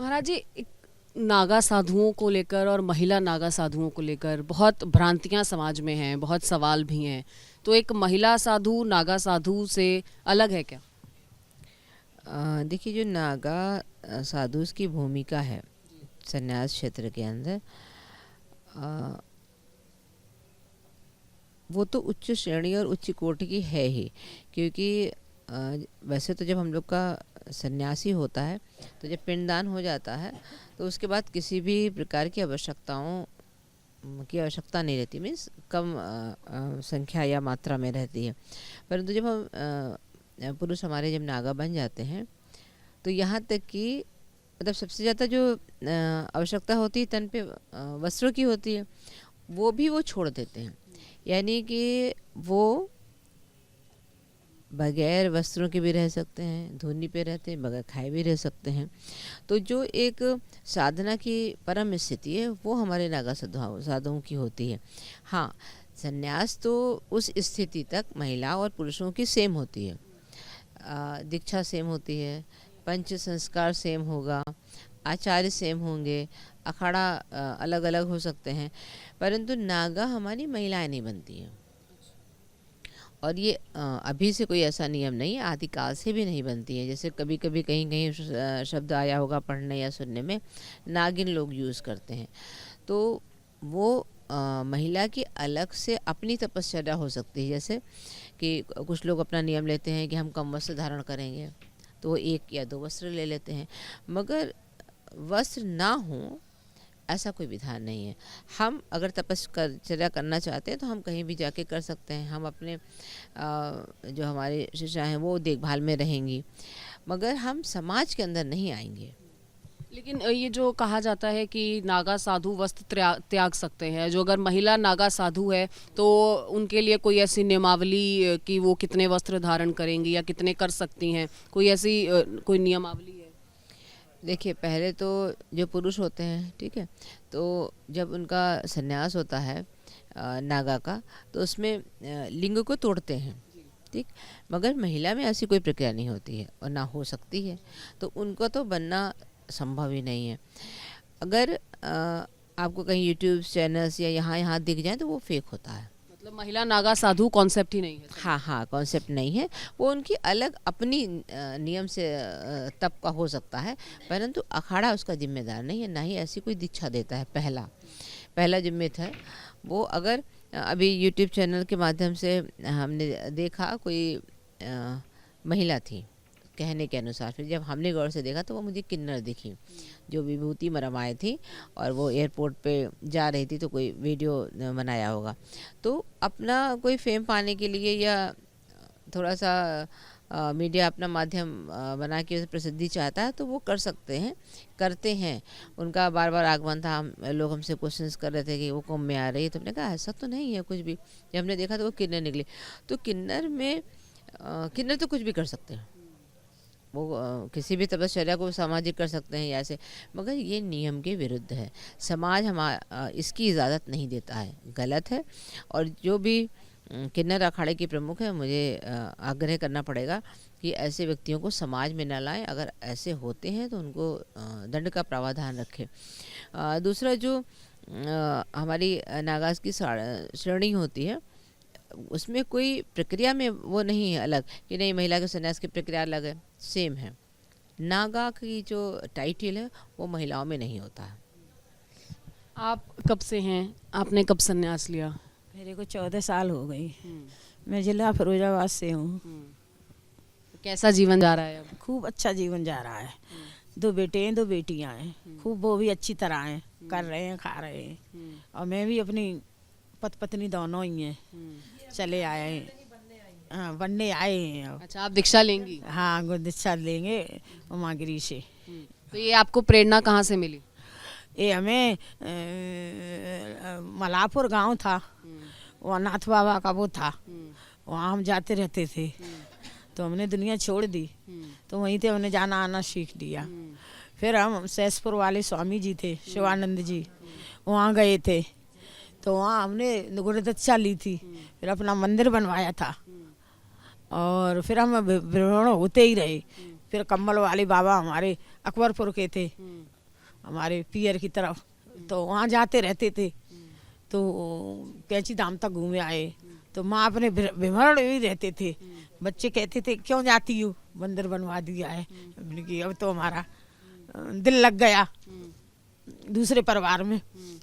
महाराज जी, एक नागा साधुओं को लेकर और महिला नागा साधुओं को लेकर बहुत भ्रांतियां समाज में हैं, बहुत सवाल भी हैं। तो एक महिला साधु नागा साधु से अलग है क्या? देखिए, जो नागा साधु की भूमिका है संन्यास क्षेत्र के अंदर, अ, वो तो उच्च श्रेणी और उच्च कोटि की है ही। क्योंकि वैसे तो जब हम लोग का सन्यासी होता है तो जब पिंडदान हो जाता है तो उसके बाद किसी भी प्रकार की की आवश्यकता नहीं रहती, मीन्स कम संख्या या मात्रा में रहती है। परंतु जब हम पुरुष हमारे जब नागा बन जाते हैं तो यहाँ तक कि मतलब सबसे ज़्यादा जो आवश्यकता होती है तन पे वस्त्रों की होती है, वो भी वो छोड़ देते हैं। यानी कि वो बगैर वस्त्रों के भी रह सकते हैं, धुनी पे रहते हैं, बगैर खाए भी रह सकते हैं। तो जो एक साधना की परम स्थिति है वो हमारे नागा साधुओं की होती है। हाँ, संन्यास तो उस स्थिति तक महिला और पुरुषों की सेम होती है, दीक्षा सेम होती है, पंच संस्कार सेम होगा, आचार्य सेम होंगे, अखाड़ा अलग अलग हो सकते हैं, परंतु नागा हमारी महिलाएं नहीं बनती हैं। और ये अभी से कोई ऐसा नियम नहीं है, आदिकाल से भी नहीं बनती है। जैसे कभी कभी कहीं कहीं शब्द आया होगा पढ़ने या सुनने में, नागिन लोग यूज़ करते हैं। तो वो महिला की अलग से अपनी तपश्चर्या हो सकती है। जैसे कि कुछ लोग अपना नियम लेते हैं कि हम कम वस्त्र धारण करेंगे, तो वो 1 या 2 वस्त्र ले लेते हैं, मगर वस्त्र ना हो ऐसा कोई विधान नहीं है। हम अगर तपश्चर्या करना चाहते हैं तो हम कहीं भी जाके कर सकते हैं। हम अपने जो हमारे शिष्या हैं वो देखभाल में रहेंगी, मगर हम समाज के अंदर नहीं आएंगे। लेकिन ये जो कहा जाता है कि नागा साधु वस्त्र त्याग सकते हैं, जो अगर महिला नागा साधु है तो उनके लिए कोई ऐसी नियमावली कि वो कितने वस्त्र धारण करेंगी या कितने कर सकती हैं, कोई ऐसी कोई नियमावली है? देखिए, पहले तो जो पुरुष होते हैं, ठीक है, तो जब उनका संन्यास होता है नागा का, तो उसमें लिंग को तोड़ते हैं, ठीक। मगर महिला में ऐसी कोई प्रक्रिया नहीं होती है और ना हो सकती है, तो उनको तो बनना संभव ही नहीं है। अगर आपको कहीं यूट्यूब चैनल्स या यहाँ दिख जाए तो वो फेक होता है। मतलब महिला नागा साधु कॉन्सेप्ट ही नहीं है? हाँ, कॉन्सेप्ट नहीं है। वो उनकी अलग अपनी नियम से तप का हो सकता है, परंतु अखाड़ा उसका जिम्मेदार नहीं है, ना ही ऐसी कोई दीक्षा देता है। पहला जिम्मेदार है वो। अगर अभी यूट्यूब चैनल के माध्यम से हमने देखा, कोई महिला थी कहने के अनुसार, फिर जब हमने गौर से देखा तो वो मुझे किन्नर दिखी, जो विभूति मरमाए थी, और वो एयरपोर्ट पे जा रही थी, तो कोई वीडियो बनाया होगा। तो अपना कोई फेम पाने के लिए या थोड़ा सा मीडिया अपना माध्यम बना के प्रसिद्धि चाहता है तो वो कर सकते हैं, करते हैं। उनका बार बार आगमन था, लोग हमसे क्वेश्चंस कर रहे थे कि वो कुंभ में आ रही है, तो हमने कहा ऐसा तो नहीं है कुछ भी। जब हमने देखा तो वो किन्नर निकले। तो किन्नर तो कुछ भी कर सकते हैं, वो किसी भी तपश्चर्या को सामाजिक कर सकते हैं ऐसे, मगर ये नियम के विरुद्ध है। समाज इसकी इजाज़त नहीं देता है, गलत है। और जो भी किन्नर अखाड़े की प्रमुख है, मुझे आग्रह करना पड़ेगा कि ऐसे व्यक्तियों को समाज में न लाएं। अगर ऐसे होते हैं तो उनको दंड का प्रावधान रखें। दूसरा, जो हमारी नागास की श्रेणी होती है, उसमें कोई प्रक्रिया में वो नहीं है अलग कि नहीं महिला के संन्यास की प्रक्रिया अलग है, सेम है। नागा की जो टाइटल है वो महिलाओं में नहीं होता है। आप कब से हैं? आपने कब संन्यास लिया? मेरे को 14 साल हो गई। मैं जिला फिरोजाबाद से हूँ। कैसा जीवन जा रहा है अब? खूब अच्छा जीवन जा रहा है। 2 बेटे हैं, 2 बेटियाँ हैं, खूब वो भी अच्छी तरह हैं, कर रहे हैं, खा रहे हैं। और मैं भी अपनी पत्नी दोनों ही हैं, चले आए हैं। हाँ, बनने आए हैं अब। अच्छा, आप दीक्षा लेंगी? हाँ, दीक्षा लेंगे उमागिरी से। तो ये आपको प्रेरणा कहाँ से मिली? ये हमें मलापुर गांव था, वहाँ नाथ बाबा का वो था, वहाँ हम जाते रहते थे। तो हमने दुनिया छोड़ दी, तो वहीं से हमने जाना आना सीख लिया। फिर हम सहसपुर वाले स्वामी जी थे, शिवानंद जी, वहाँ गए थे, तो वहाँ हमने गुरु दीक्षा ली थी। फिर अपना मंदिर बनवाया था, और फिर हम भ्रमण होते ही रहे। फिर कम्बल वाले बाबा हमारे अकबरपुर के थे, हमारे पियर की तरफ, तो वहाँ जाते रहते थे। तो कैंची धाम तक घूमे आए, तो माँ अपने विमरण ही रहते थे। बच्चे कहते थे क्यों जाती हो, बंदर बनवा दिया है। हमने कि अब तो हमारा दिल लग गया दूसरे परिवार में,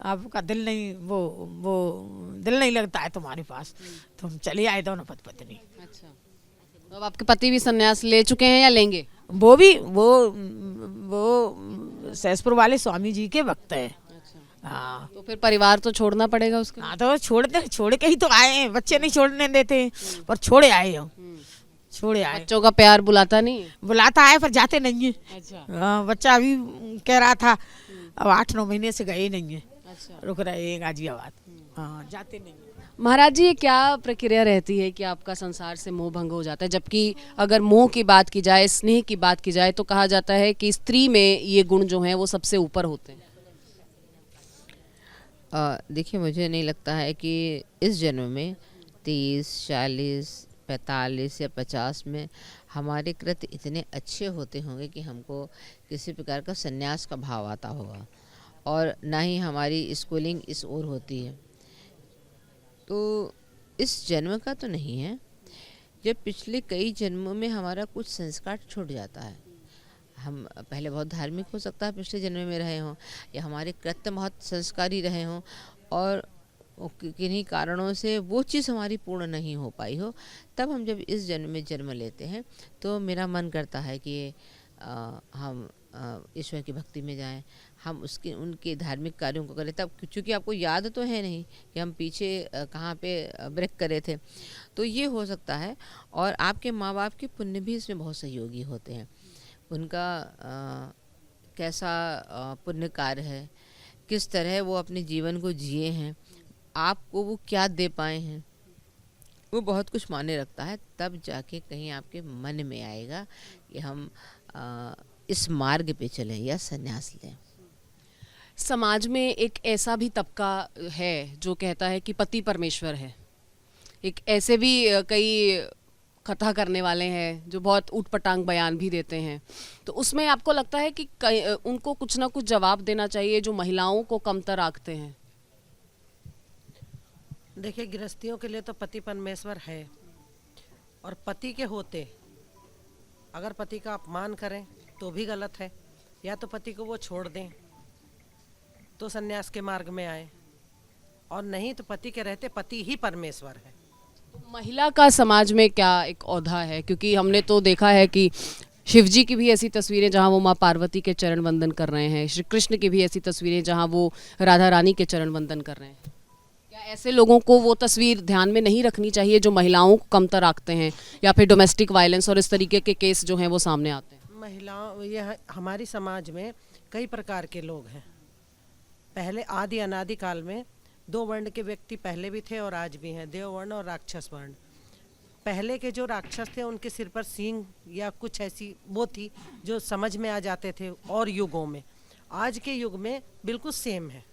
आपका दिल नहीं, वो दिल नहीं लगता है तुम्हारे पास, तो हम चले आए दोनों पति पत्नी। अच्छा, तो अब आपके पति भी संन्यास ले चुके हैं या लेंगे? वो भी वो सहसपुर वाले स्वामी जी के भक्त है। अच्छा, हाँ, तो फिर परिवार तो छोड़ना पड़ेगा उसके। हाँ तो छोड़ के ही तो आए हैं, बच्चे नहीं छोड़ने देते, पर छोड़े आए हम, छोड़े आए। बच्चों का प्यार बुलाता नहीं है? बुलाता है पर जाते नहीं है। अच्छा, हाँ, बच्चा अभी कह रहा था, अब 8-9 महीने से गए नहीं है, अच्छा। रुक रहे हैं गाजियाबाद। हाँ, जाते नहीं है। महाराज जी, ये क्या प्रक्रिया रहती है कि आपका संसार से मोह भंग हो जाता है? जबकि अगर मोह की बात की जाए, स्नेह की बात की जाए, तो कहा जाता है कि स्त्री में ये गुण जो हैं वो सबसे ऊपर होते हैं। देखिए, मुझे नहीं लगता है कि इस जन्म में 30, 40, 45 या 50 में हमारे कृत्य इतने अच्छे होते होंगे कि हमको किसी प्रकार का संन्यास का भाव आता होगा, और ना ही हमारी स्कूलिंग इस ओर होती है। तो इस जन्म का तो नहीं है, जब पिछले कई जन्मों में हमारा कुछ संस्कार छूट जाता है। हम पहले बहुत धार्मिक हो सकता है पिछले जन्म में रहे हों, या हमारे कृत्य बहुत संस्कारी रहे हों, और किन्हीं कारणों से वो चीज़ हमारी पूर्ण नहीं हो पाई हो, तब हम जब इस जन्म में जन्म लेते हैं तो मेरा मन करता है कि हम ईश्वर की भक्ति में जाएं, हम उनके धार्मिक कार्यों को करें। तब चूँकि आपको याद तो है नहीं कि हम पीछे कहाँ पे ब्रेक करे थे, तो ये हो सकता है। और आपके माँ बाप के पुण्य भी इसमें बहुत सहयोगी होते हैं। उनका कैसा पुण्य कार्य है, किस तरह वो अपने जीवन को जिए हैं, आपको वो क्या दे पाए हैं, वो बहुत कुछ मायने रखता है। तब जाके कहीं आपके मन में आएगा कि हम इस मार्ग पे चलें या संन्यास लें। समाज में एक ऐसा भी तबका है जो कहता है कि पति परमेश्वर है। एक ऐसे भी कई कथा करने वाले हैं जो बहुत ऊटपटांग बयान भी देते हैं। तो उसमें आपको लगता है कि उनको कुछ ना कुछ जवाब देना चाहिए जो महिलाओं को कमतर आंकते हैं? देखिए, गृहस्थियों के लिए तो पति परमेश्वर है, और पति के होते अगर पति का अपमान करें तो भी गलत है। या तो पति को वो छोड़ दें तो सन्यास के मार्ग में आए, और नहीं तो पति के रहते पति ही परमेश्वर है। महिला का समाज में क्या एक औधा है? क्योंकि हमने तो देखा है कि शिव जी की भी ऐसी तस्वीरें जहां वो माँ पार्वती के चरण वंदन कर रहे हैं, श्री कृष्ण की भी ऐसी तस्वीरें जहां वो राधा रानी के चरण वंदन कर रहे हैं। क्या ऐसे लोगों को वो तस्वीर ध्यान में नहीं रखनी चाहिए जो महिलाओं को कमतर आंकते हैं, या फिर डोमेस्टिक वायलेंस और इस तरीके के केस जो हैं वो सामने आते हैं? महिलाओं, यह हमारी समाज में कई प्रकार के लोग हैं। पहले आदि अनादि काल में 2 वर्ण के व्यक्ति पहले भी थे और आज भी हैं, देव वर्ण और राक्षस वर्ण। पहले के जो राक्षस थे उनके सिर पर सींग या कुछ ऐसी वो थी जो समझ में आ जाते थे और युगों में। आज के युग में बिल्कुल सेम है,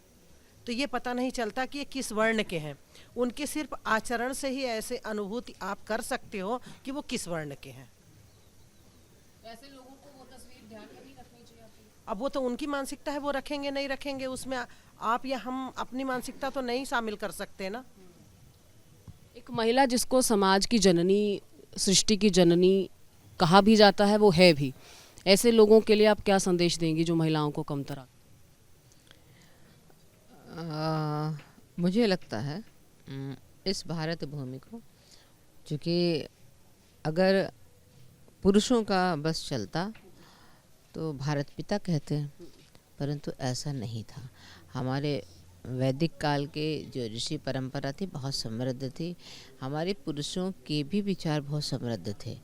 तो ये पता नहीं चलता कि ये किस वर्ण के हैं। उनके सिर्फ आचरण से ही ऐसे अनुभूति आप कर सकते हो कि वो किस वर्ण के हैं। ऐसे लोगों को वो तस्वीर ध्यान में नहीं रखनी चाहिए। अब वो तो उनकी मानसिकता है, वो रखेंगे नहीं रखेंगे, उसमें आप या हम अपनी मानसिकता तो नहीं शामिल कर सकते ना। एक महिला जिसको समाज की जननी, सृष्टि की जननी कहा भी जाता है, वो है भी। ऐसे लोगों के लिए आप क्या संदेश देंगी जो महिलाओं को कमतर आंकते? मुझे लगता है इस भारत भूमि को, चूँकि अगर पुरुषों का बस चलता तो भारत पिता कहते हैं, परंतु ऐसा नहीं था। हमारे वैदिक काल के जो ऋषि परंपरा थी बहुत समृद्ध थी, हमारे पुरुषों के भी विचार बहुत समृद्ध थे।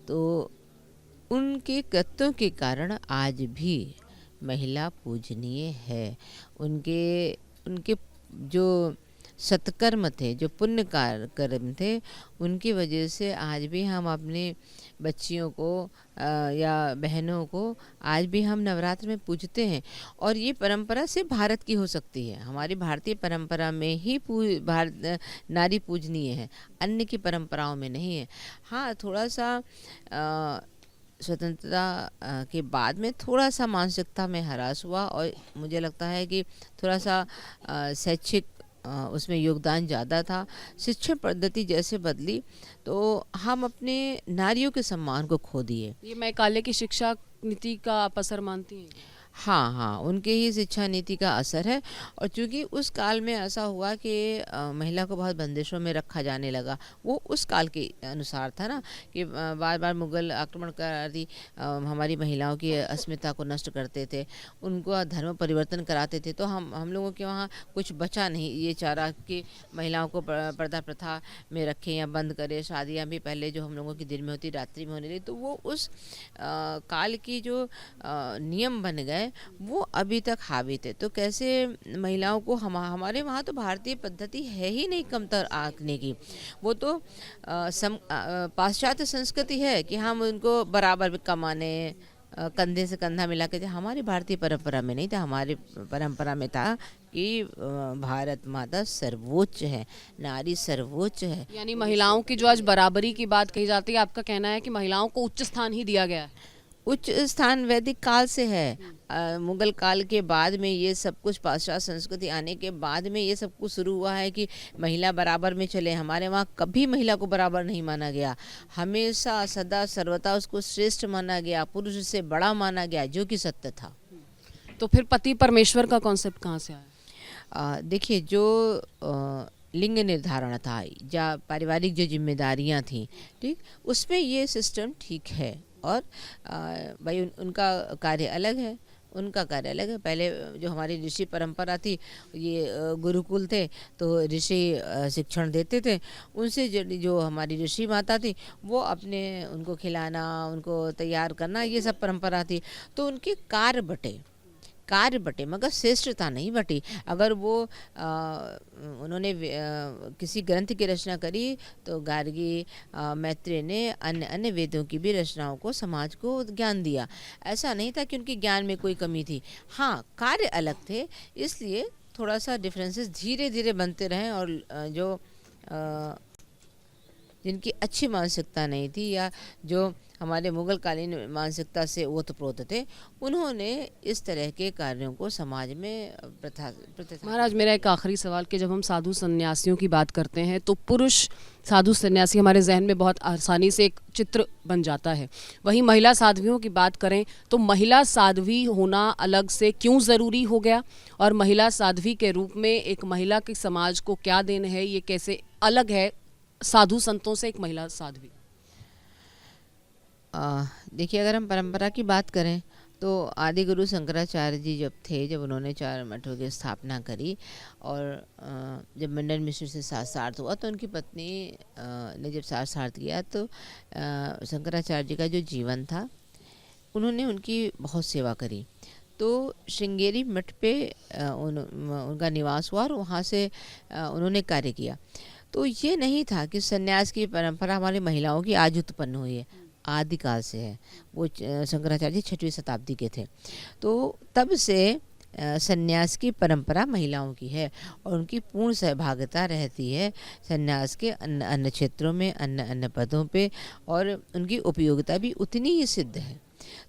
तो उनके कृत्यों के कारण आज भी महिला पूजनीय है। उनके जो सत्कर्म थे, जो पुण्य कर्म थे, उनकी वजह से आज भी हम अपने बच्चियों को या बहनों को आज भी हम नवरात्र में पूजते हैं। और ये परंपरा सिर्फ भारत की हो सकती है, हमारी भारतीय परंपरा में ही नारी पूजनीय है, अन्य की परंपराओं में नहीं है। हाँ, थोड़ा सा स्वतंत्रता के बाद में थोड़ा सा मानसिकता में ह्रास हुआ और मुझे लगता है कि थोड़ा सा शैक्षिक उसमें योगदान ज़्यादा था। शिक्षण पद्धति जैसे बदली तो हम अपने नारियों के सम्मान को खो दिए। ये मैकाले की शिक्षा नीति का आप असर मानती हैं? हाँ हाँ, उनके ही शिक्षा नीति का असर है। और चूँकि उस काल में ऐसा हुआ कि महिला को बहुत बंदिशों में रखा जाने लगा, वो उस काल के अनुसार था ना कि बार बार मुग़ल आक्रमणकारी हमारी महिलाओं की अस्मिता को नष्ट करते थे, उनको धर्म परिवर्तन कराते थे। तो हम लोगों के वहाँ कुछ बचा नहीं ये चारा कि महिलाओं को पर्दा प्रथा में रखें या बंद करें। शादियाँ भी पहले जो हम लोगों की दिन में होती रात्रि में होने लगी, तो वो उस काल की जो नियम बन गए वो अभी तक हावी थे। तो कैसे महिलाओं को हमारे वहाँ तो भारतीय पद्धति है ही नहीं कमतर आंकने की। वो तो पाश्चात्य संस्कृति है कि हम उनको बराबर कमाने कंधे से कंधा मिला के। हमारी भारतीय परंपरा में नहीं था। हमारी परंपरा में था कि भारत माता सर्वोच्च है, नारी सर्वोच्च है। यानी महिलाओं की जो आज बराबरी की बात कही जाती है, आपका कहना है कि महिलाओं को उच्च स्थान ही दिया गया है? उच्च स्थान वैदिक काल से है। मुगल काल के बाद में ये सब कुछ, पाश्चात्य संस्कृति आने के बाद में ये सब कुछ शुरू हुआ है कि महिला बराबर में चले। हमारे वहाँ कभी महिला को बराबर नहीं माना गया, हमेशा सदा सर्वदा उसको श्रेष्ठ माना गया, पुरुष से बड़ा माना गया, जो कि सत्य था। तो फिर पति परमेश्वर का कॉन्सेप्ट कहाँ से आया? देखिए, जो लिंग निर्धारण था या पारिवारिक जो जिम्मेदारियाँ थी, ठीक, उसमें ये सिस्टम ठीक है। और भाई उनका कार्य अलग है, उनका कार्य अलग है। पहले जो हमारी ऋषि परंपरा थी, ये गुरुकुल थे, तो ऋषि शिक्षण देते थे। उनसे जो हमारी ऋषि माता थी, वो अपने उनको खिलाना, उनको तैयार करना, ये सब परंपरा थी। तो उनके कार्य बटे मगर श्रेष्ठता नहीं बटी। अगर वो उन्होंने किसी ग्रंथ की रचना करी तो गार्गी मैत्रेय ने अन्य वेदों की भी रचनाओं को समाज को ज्ञान दिया। ऐसा नहीं था कि उनके ज्ञान में कोई कमी थी। हाँ, कार्य अलग थे, इसलिए थोड़ा सा डिफरेंसेस धीरे धीरे बनते रहे। और जो जिनकी अच्छी मानसिकता नहीं थी या जो हमारे मुगल कालीन मानसिकता से ओतप्रोत थे, उन्होंने इस तरह के कार्यों को समाज में प्रथा। महाराज, मेरा एक आखिरी सवाल कि जब हम साधु सन्यासियों की बात करते हैं तो पुरुष साधु सन्यासी हमारे जहन में बहुत आसानी से एक चित्र बन जाता है। वहीं महिला साध्वियों की बात करें तो महिला साध्वी होना अलग से क्यों ज़रूरी हो गया, और महिला साध्वी के रूप में एक महिला की समाज को क्या देन है, ये कैसे अलग है साधु संतों से एक महिला साध्वी? देखिए, अगर हम परंपरा की बात करें तो आदि गुरु शंकराचार्य जी जब उन्होंने 4 मठों की स्थापना करी और जब मंडन मिश्र से शास्त्रार्थ हुआ तो उनकी पत्नी ने जब शास्त्रार्थ किया तो शंकराचार्य जी का जो जीवन था, उन्होंने उनकी बहुत सेवा करी। तो श्रृंगेरी मठ पे उनका निवास हुआ और वहाँ से उन्होंने कार्य किया। तो ये नहीं था कि सन्यास की परंपरा हमारी महिलाओं की आज उत्पन्न हुई है, आदिकाल से है। वो शंकराचार्य जी 6वीं शताब्दी के थे। तो तब से सन्यास की परंपरा महिलाओं की है और उनकी पूर्ण सहभागिता रहती है सन्यास के अन्य क्षेत्रों में, अन्य पदों पे, और उनकी उपयोगिता भी उतनी ही सिद्ध है।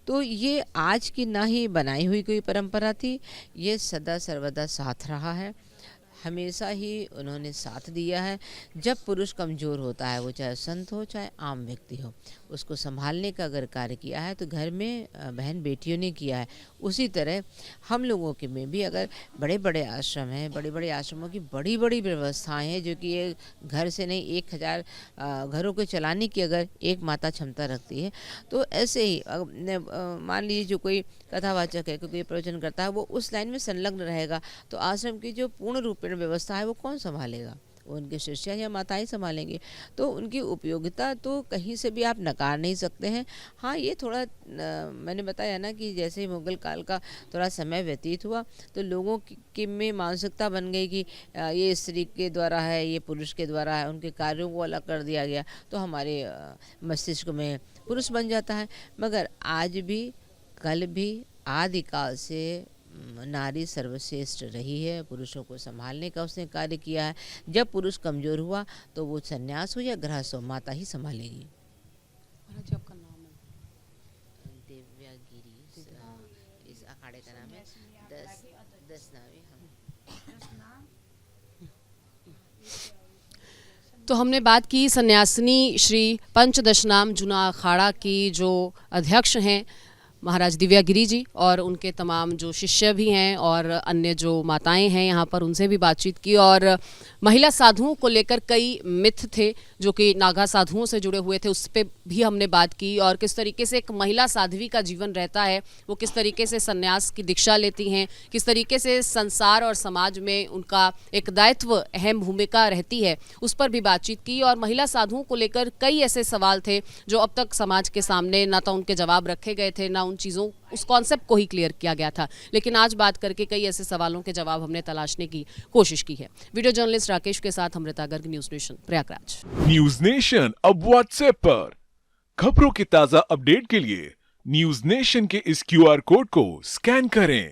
तो ये आज की ना ही बनाई हुई कोई परंपरा थी, ये सदा सर्वदा साथ रहा है, हमेशा ही उन्होंने साथ दिया है। जब पुरुष कमज़ोर होता है, वो चाहे संत हो चाहे आम व्यक्ति हो, उसको संभालने का अगर कार्य किया है तो घर में बहन बेटियों ने किया है। उसी तरह हम लोगों के में भी अगर बड़े बड़े आश्रम हैं, बड़े बड़े आश्रमों की बड़ी बड़ी व्यवस्थाएं हैं, जो कि ये घर से नहीं 1000 घरों को चलाने की अगर एक माता क्षमता रखती है, तो ऐसे ही मान लीजिए जो कोई कथावाचक है, कोई प्रवचन करता है, वो उस लाइन में संलग्न रहेगा, तो आश्रम की जो पूर्ण रूपेण व्यवस्था है वो कौन संभालेगा? वो उनके शिष्य या माताएं संभालेंगे। तो उनकी उपयोगिता तो कहीं से भी आप नकार नहीं सकते हैं। हाँ, ये थोड़ा मैंने बताया ना कि जैसे मुगल काल का थोड़ा समय व्यतीत हुआ तो लोगों की में मानसिकता बन गई कि ये स्त्री के द्वारा है, ये पुरुष के द्वारा है, उनके कार्यों को अलग कर दिया गया, तो हमारे मस्तिष्क में पुरुष बन जाता है। मगर आज भी, कल भी, आदिकाल से नारी सर्वश्रेष्ठ रही है। पुरुषों को संभालने का उसने कार्य किया है। जब पुरुष कमज़ोर हुआ तो वो सन्यास हो या गृहस्थ हो, माता ही संभालेगी। महाराज जी, आपका नाम है? तो हमने बात की सन्यासिनी श्री पंचदशनाम जुना अखाड़ा की जो अध्यक्ष हैं महाराज दिव्या गिरी जी, और उनके तमाम जो शिष्य भी हैं और अन्य जो माताएं हैं यहाँ पर, उनसे भी बातचीत की। और महिला साधुओं को लेकर कई मिथ थे जो कि नागा साधुओं से जुड़े हुए थे, उस पर भी हमने बात की। और किस तरीके से एक महिला साध्वी का जीवन रहता है, वो किस तरीके से संन्यास की दीक्षा लेती हैं, किस तरीके से संसार और समाज में उनका एक दायित्व, अहम भूमिका रहती है, उस पर भी बातचीत की। और महिला साधुओं को लेकर कई ऐसे सवाल थे जो अब तक समाज के सामने ना तो उनके जवाब रखे गए थे, ना उन चीज़ों, उस कॉन्सेप्ट को ही क्लियर किया गया था। लेकिन आज बात करके कई ऐसे सवालों के जवाब हमने तलाशने की कोशिश की है। वीडियो जर्नलिस्ट राकेश के साथ Amrita Garg, news nation, Prayagraj. News nation अब व्हाट्सएप पर खबरों की ताज़ा अपडेट के लिए न्यूज़ नेशन के इस QR कोड को स्कैन करें।